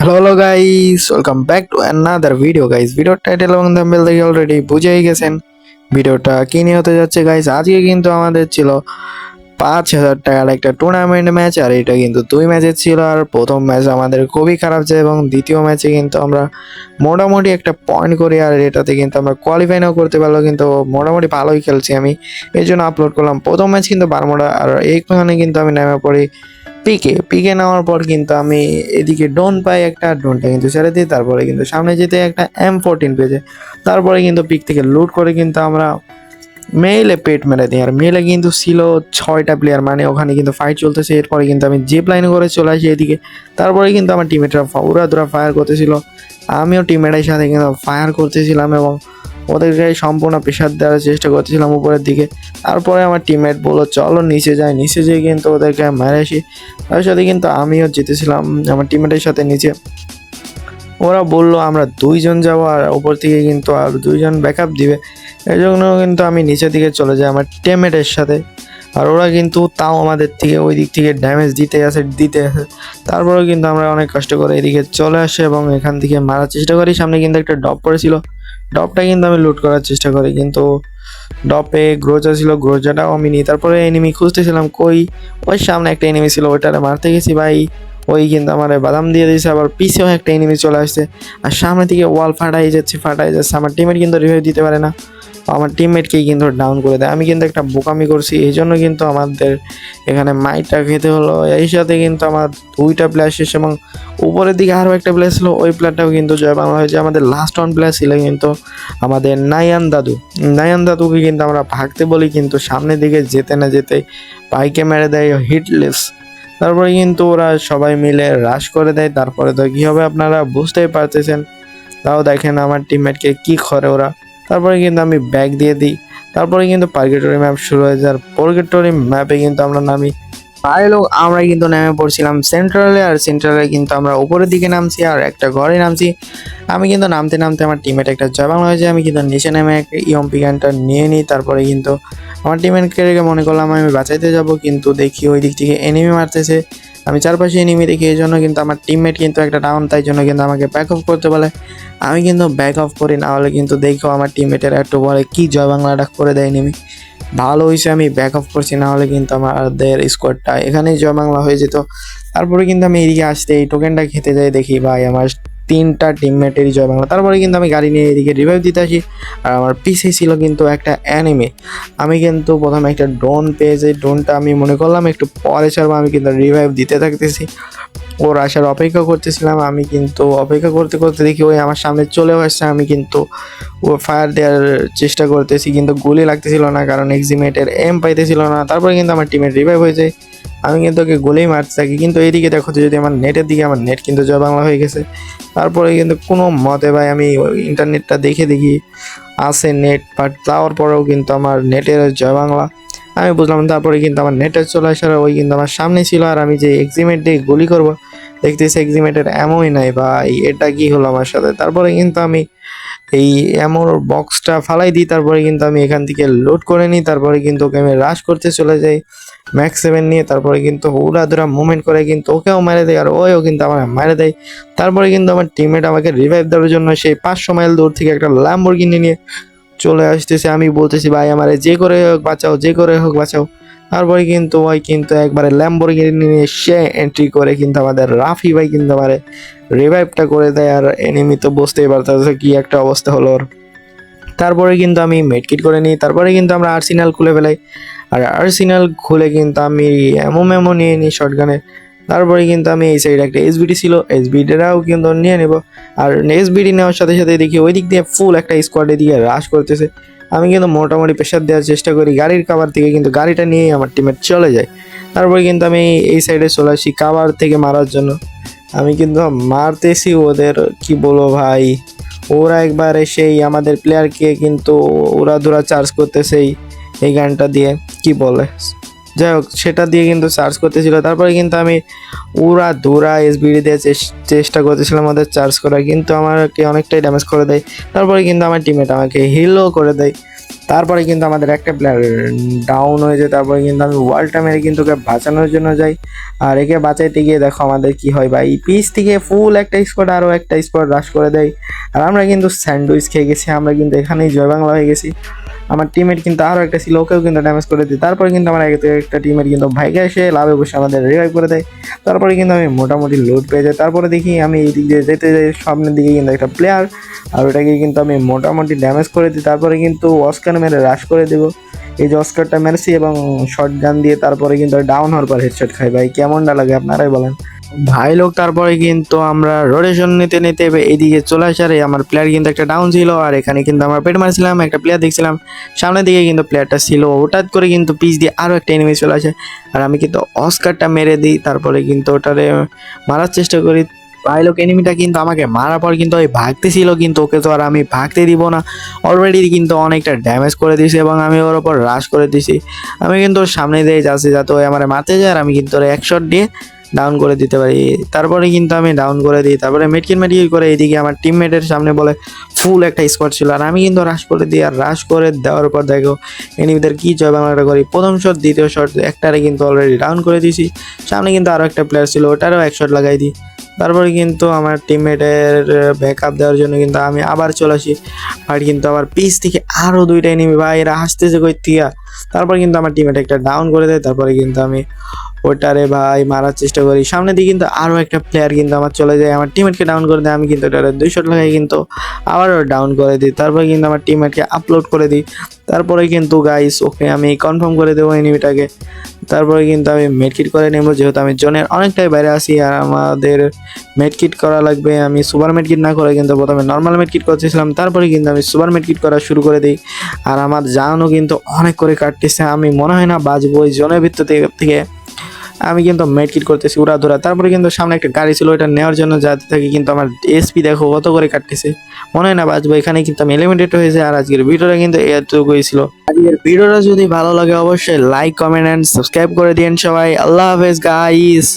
Hello guys, welcome back to another video guys. Video title এবং thumbnail দেখে already বুঝেই গেছেন ভিডিওটা কি নিয়ে হতে যাচ্ছে গাইস। আজকে কিন্তু আমাদের ছিল 5,000 টাকার একটা টুর্নামেন্ট ম্যাচ, আর এটা কিন্তু 2 ম্যাচের ছিল। আর প্রথম ম্যাচ আমাদের খুবই খারাপ যায় এবং দ্বিতীয় ম্যাচে কিন্তু আমরা মোটামুটি একটা পয়েন্ট করি, আর এটাতে কিন্তু আমরা কোয়ালিফাইও করতে পারলো, কিন্তু মোটামুটি ভালোই খেলছি আমি, এই জন্য আপলোড করলাম। প্রথম ম্যাচ কিন্তু বারমুডা, আর এইখানে কিন্তু আমি নেমে পড়ি পিকে নেওয়ার পর কিন্তু আমি এদিকে ডোন পাই, একটা ডোনটা কিন্তু ছেড়ে দিই। তারপরে কিন্তু সামনে যেতে একটা M14 পেয়েছে, তারপরে কিন্তু পিক থেকে লুট করে কিন্তু আমরা মেইলে পেট মেরে দিই। আর মেইলে কিন্তু ছিল 6টা প্লেয়ার, মানে ওখানে কিন্তু ফাইট চলতেছে। এরপরে কিন্তু আমি জিপ লাইন করে চলে আসি এদিকে। তারপরে কিন্তু আমার টিমমেটরা উড়াধুরা ফায়ার করতেছিল, আমিও টিমমেটের সাথে কিন্তু ফায়ার করতেছিলাম এবং ওদেরকে সম্পূর্ণ প্রেশার দেওয়ার চেষ্টা করতেছিলাম উপরের দিকে। তারপরে আমার টিমমেট বললো চলো নিচে যাই, নিচে যেয়ে কিন্তু ওদেরকে মেরে আসি। তার সাথে কিন্তু আমিও জিতেছিলাম আমার টিমমেটের সাথে নিচে। ওরা বললো আমরা 2জন যাবো, আর ওপর থেকে কিন্তু আর 2জন ব্যাকআপ দিবে, এই জন্য কিন্তু আমি নিচের দিকে চলে যাই আমার টিমমেটের সাথে। আর ওরা কিন্তু তাও আমাদের থেকে ওই দিক থেকে ড্যামেজ দিতে আসে। তারপরেও কিন্তু আমরা অনেক কষ্ট করে এদিকে চলে আসি এবং এখান থেকে মারার চেষ্টা করি। সামনে কিন্তু একটা ড্রপ পড়েছিল, ড্রপটা কিন্তু আমি লুট করার চেষ্টা করি, কিন্তু ড্রপে গ্রোজা ছিল, গ্রোজাটাও আমি নিই। তারপরে এনিমি খুঁজতেছিলাম, ওই সামনে একটা এনিমি ছিল, ওইটারে মারতে গেছি ভাই, ওই কিন্তু আমার বাদাম দিয়ে দিয়েছে। আবার পিছেও একটা এনিমি চলে আসছে, আর সামনে থেকে ওয়াল ফাটাই যাচ্ছে। আমার টিমমেট কিন্তু রিভাইভ দিতে পারে না, আমার টিমমেটকেই কিন্তু ডাউন করে দেয়। আমি কিন্তু একটা বোকামি করছি, এই জন্য কিন্তু আমাদের এখানে মাইটটা খেতে হলো। এই সাথে কিন্তু আমার 2টা প্লেয়ার শেষ এবং উপরের দিকে আরও একটা প্লেয়ার ছিল, ওই প্লেয়ারটাও কিন্তু জয় বাংলা হয়েছে। আমাদের লাস্ট 1 প্লেয়ার ছিল কিন্তু আমাদের নায়ান দাদুকে কিন্তু আমরা ভাগতে বলি, কিন্তু সামনের দিকে যেতে না যেতে বাইকে মেরে দেয় হিটলেস। তারপরে কিন্তু ওরা সবাই মিলে রাশ করে দেয়। তারপরে তো কী হবে আপনারা বুঝতেই পারতেছেন। তাও দেখেন আমার টিমমেটকে কি করে ওরা। তারপরে কিন্তু আমি ব্যাগ দিয়ে দিই। তারপরে কিন্তু পার্গেটরি ম্যাপ শুরু হয়ে যায়, আর পার্গেটরি ম্যাপে কিন্তু আমরা নামি প্রায় লোক আমরা কিন্তু নেমে পড়ছিলাম সেন্ট্রালে। আর সেন্ট্রালে কিন্তু আমরা উপরের দিকে নামছি আর একটা ঘরে নামছি। আমি কিন্তু নামতে নামতে আমার টিমমেট একটা জয় বাংলা হয়েছে, আমি কিন্তু নিচে নেমে একটা ইএমপি গানটা নিয়ে নিই। তারপরে কিন্তু আমার টিমমেটকে রেখে মনে করলাম আমি বাঁচাইতে যাব, কিন্তু দেখি ওই দিক থেকে এনিমি মারতেছে। আমি চারপাশে এনিমি দেখি, এই জন্য কিন্তু আমার টিমমেট কিন্তু একটা ডাউন, তাই জন্য কিন্তু আমাকে ব্যাক অফ করতে বলে। আমি কিন্তু ব্যাক অফ করি, না হলে কিন্তু দেখো আমার টিমমেটের একটু বলে কি জয় বাংলাটা করে দেয় এনিমি। ভালো হয়েছে আমি ব্যাক অফ করছি, না হলে কিন্তু আমাদের স্কোয়াডটা এখানেই জয় বাংলা হয়ে যেত। তারপরে কিন্তু আমি এদিকে আসতে এই টোকেনটা খেতে যাই, দেখি ভাই আমার 3টা টিমমেটেরই জয় বাংলা। তারপরে কিন্তু আমি গাড়ি নিয়ে এদিকে রিভাইভ দিতে আসি, আর আমার পিছে ছিল কিন্তু একটা অ্যানিমে। আমি কিন্তু প্রথমে একটা ড্রোন পেয়েছি, ড্রোনটা আমি মনে করলাম একটু পরে ছাড়বো, আমি কিন্তু রিভাইভ দিতে থাকতেছি, ওর আসার অপেক্ষা করতেছিলাম। আমি কিন্তু অপেক্ষা করতে করতে দেখি ওই আমার সামনে চলেও আসছে। আমি কিন্তু ও ফায়ার দেওয়ার চেষ্টা করতেছি, কিন্তু গুলি লাগতেছিল না, কারণ এক্সিমেটের এম পাইতেছিল না। তারপরে কিন্তু আমার টিমের রিভাইভ হয়ে যায়, আমি কিন্তু ওকে গুলি মারতে থাকি। কিন্তু এইদিকে দেখো যদি আমার নেটের দিকে, আমার নেট কিন্তু জয় বাংলা হয়ে গেছে। তারপরে কিন্তু কোনো মতে ভাই আমি ইন্টারনেটটা দেখি আছে নেট, বাট তাওয়ার পরেও কিন্তু আমার নেটের জয় বাংলা আমি বুঝলাম। তারপরে কিন্তু আমার নেটে চলে আসার ওই কিন্তু আমার সামনে ছিল, আর আমি যে এক্সিমেট দিয়ে গুলি করবো দেখতেছি এক্সিমেটের এমনই নাই ভাই, এটা কি হলো আমার সাথে। তারপরে কিন্তু আমি এই এমন বক্সটা ফালাই দিই, তারপরে কিন্তু আমি এখান থেকে লোড করে নিই। তারপরে কিন্তু ওকে আমি রাশ করতে চলে যাই ম্যাক্স 7 নিয়ে। তারপরে কিন্তু উড়াধুরা মুভমেন্ট করে কিন্তু ওকেও মেরে দেয়, আর ওও কিন্তু আমার মেরে দেয়। তারপরে কিন্তু আমার টিমমেট আমাকে রিভাইভ দেওয়ার জন্য সেই 500 মাইল দূর থেকে একটা ল্যাম্বরগিনি নিয়ে চলে আসতেছে। আমি বলতেছি ভাই আমারে যে করে হোক বাঁচাও, যে করে হোক বাঁচাও। তারপরে কিন্তু ওই কিন্তু একবারে ল্যাম্বরগিনি নিয়ে সে এন্ট্রি করে কিন্তু আমাদের রাফি ভাই কিন্তু আমারে রিভাইভটা করে দেয়। আর এনিমি তো বুঝতেই পারতেছে কি একটা অবস্থা হলো ওর। তারপরে কিন্তু আমি মেডকিট করে নিই। তারপরে কিন্তু আমরা আর্সেনাল খুলে ফেলাই, আর আর্সেনাল খুলে কিন্তু আমি এমো নিয়ে নিই শটগানে। তারপরে কিন্তু আমি এই সাইডে একটা এসবিডি ছিল, এসবিডিটাও কিন্তু নিয়ে নেব। আর এসবিডি নেওয়ার সাথে সাথে দেখি ওই দিক দিয়ে ফুল একটা স্কোয়াডে দিয়ে রাশ করতেছে। আমি কিন্তু মোটামুটি প্রেশার দেওয়ার চেষ্টা করি গাড়ির কাভার থেকে, কিন্তু গাড়িটা নিয়েই আমার টিমের চলে যায়। তারপরে কিন্তু আমি এই সাইডে চলে আসি কাভার থেকে মারার জন্য। আমি কিন্তু মারতেছি ওদের, কি বলবো ভাই, ওরা একবার সেই আমাদের প্লেয়ারকে কিন্তু উড়াধুরা চার্জ করতেছে এই গানটা দিয়ে, কি বলে, যাই হোক সেটা দিয়ে কিন্তু চার্জ করতেছিল। তারপরে কিন্তু আমি উড়াধুরা এসবিডি দিয়ে চেষ্টা করতেছিলাম ওদের চার্জ করার, কিন্তু আমাকে অনেকটাই ড্যামেজ করে দেয়। তারপরে কিন্তু আমার টিমমেট আমাকে হিলও করে দেয়। তারপরে কিন্তু আমাদের একটা প্লেয়ার ডাউন হয়ে যায়। তারপরে কিন্তু আমি ওয়ালটা মেরে কিন্তু ওকে বাঁচানোর জন্য যাই। আর একে বাঁচাইতে গিয়ে দেখো আমাদের কি হয় ভাই, পিচ থেকে ফুল একটা স্কোয়াড আরও একটা স্কোয়াড রাশ করে দেয়। আর আমরা কিন্তু স্যান্ডউইচ খেয়ে গেছি, আমরা কিন্তু এখানেই জয় বাংলা হয়ে গেছি। আমার টিমের কিন্তু আরও একটা ছিল, ওকেও কিন্তু ড্যামেজ করে দিই। তারপরে কিন্তু আমার একটা টিমের কিন্তু ভাইকে এসে লাভে বসে আমাদের রিভাইভ করে দেয়। তারপরে কিন্তু আমি মোটামুটি লোড পেয়ে যাই। তারপরে দেখি আমি এই দিক দিয়ে যেতে যাই, সামনের দিকে কিন্তু একটা প্লেয়ার, আর ওটাকে কিন্তু আমি মোটামুটি ড্যামেজ করে দিই। তারপরে কিন্তু অস্কার মেরে রাশ করে দেবো। এই যে অস্কারটা মেরেছি এবং শর্ট গান দিয়ে তারপরে কিন্তু ডাউন হওয়ার পর হেডশট খাই। ভাই কেমনটা লাগে আপনারাই বলেন ভাই লোক। তারপরে কিন্তু আমরা রোটেশন নিতে নিতে এইদিকে চলে আসার আমার প্লেয়ার কিন্তু একটা ডাউন ছিল। আর এখানে কিন্তু আমরা পেট মারছিলাম, একটা প্লেয়ার দেখছিলাম সামনের দিকে কিন্তু প্লেয়ারটা ছিল, হঠাৎ করে কিন্তু পিচ দিয়ে আরও একটা এনিমি চলে আসে। আর আমি কিন্তু অস্কারটা মেরে দিই, তারপরে কিন্তু ওটারে মারার চেষ্টা করি। ভাই লোক এনিমিটা কিন্তু আমাকে মারার পর কিন্তু ওই ভাগতেছিল, কিন্তু ওকে তো আর আমি ভাগতে দিব না, অলরেডি কিন্তু অনেকটা ড্যামেজ করে দিয়েছি এবং আমি ওর ওপর রাশ করে দিয়েছি। আমি কিন্তু ওর সামনে দিয়ে যাচ্ছি যাতে ওই আমার মারতে যায়, আর আমি কিন্তু ওর এক শট দিয়ে ডাউন করে দিতে পারি। তারপরে কিন্তু আমি ডাউন করে দিই। তারপরে মেটকিট করে এইদিকে আমার টিমমেটের সামনে বলে ফুল একটা স্কোয়াড ছিল, আর আমি কিন্তু রাশ করে দিই। আর রাশ করে দেওয়ার পর দেখো এনিমিদের কি জয় বাংলাটা করি, প্রথম শট দ্বিতীয় শট একটারে কিন্তু অলরেডি ডাউন করে দিয়েছি। সামনে কিন্তু আরও একটা প্লেয়ার ছিল, ওটারও এক শট লাগাই দিই। তারপরে কিন্তু আমার টিমমেটের ব্যাকআপ দেওয়ার জন্য কিন্তু আমি আবার চলে আসি। আর কিন্তু আমার পিচ থেকে আরও দুইটা এনিমি ভাই, এরা হাসতেছে কই তিয়া। তারপর কিন্তু আমার টিমমেট একটা ডাউন করে দেয়। তারপরে কিন্তু আমি ওটারে ভাই মারার চেষ্টা করি, সামনে দিকে কিন্তু আরও একটা প্লেয়ার কিন্তু আমার চলে যায়, আমার টিমমেটকে ডাউন করে দেয়। আমি কিন্তু ওটারে 2 শট লাগাই কিন্তু আবারও ডাউন করে দিই। তারপরে কিন্তু আমার টিমমেটকে আপলোড করে দিই। তারপরে কিন্তু গাইস ওকে আমি কনফার্ম করে দেবো এনিমিটাকে। তারপরে কিন্তু আমি মেডকিট করে নেবো, যেহেতু আমি জোনের অনেকটাই বাইরে আসি আর আমাদের মেডকিট করা লাগবে। আমি সুপার মেডকিট না করে কিন্তু প্রথমে নর্মাল মেডকিট করতেছিলাম, তারপরে কিন্তু আমি সুপার মেডকিট করা শুরু করে দিই। আর আমার জানও কিন্তু অনেক করে কাটতেছে, আমি মনে হয় না বাঁচবো ওই জোনের ভিতর থেকে। আমি কিন্তু মেডকিট করতেছি উড়াধুরা। তারপরে কিন্তু সামনে একটা গাড়ি ছিল, ওটা নেওয়ার জন্য যাতে থাকি, কিন্তু আমার এসপি দেখো কত করে কাটতেছে, মনে হয় না বাঁচবো। এখানে কিন্তু আমি এলিমিনেট হয়েছে। আর আজকের ভিডিওটা কিন্তু এতটুকুই ছিল। আজকের ভিডিওটা যদি ভালো লাগে অবশ্যই লাইক কমেন্ট অ্যান্ড সাবস্ক্রাইব করে দিন সবাই। আল্লাহ হাফেজ গাইস।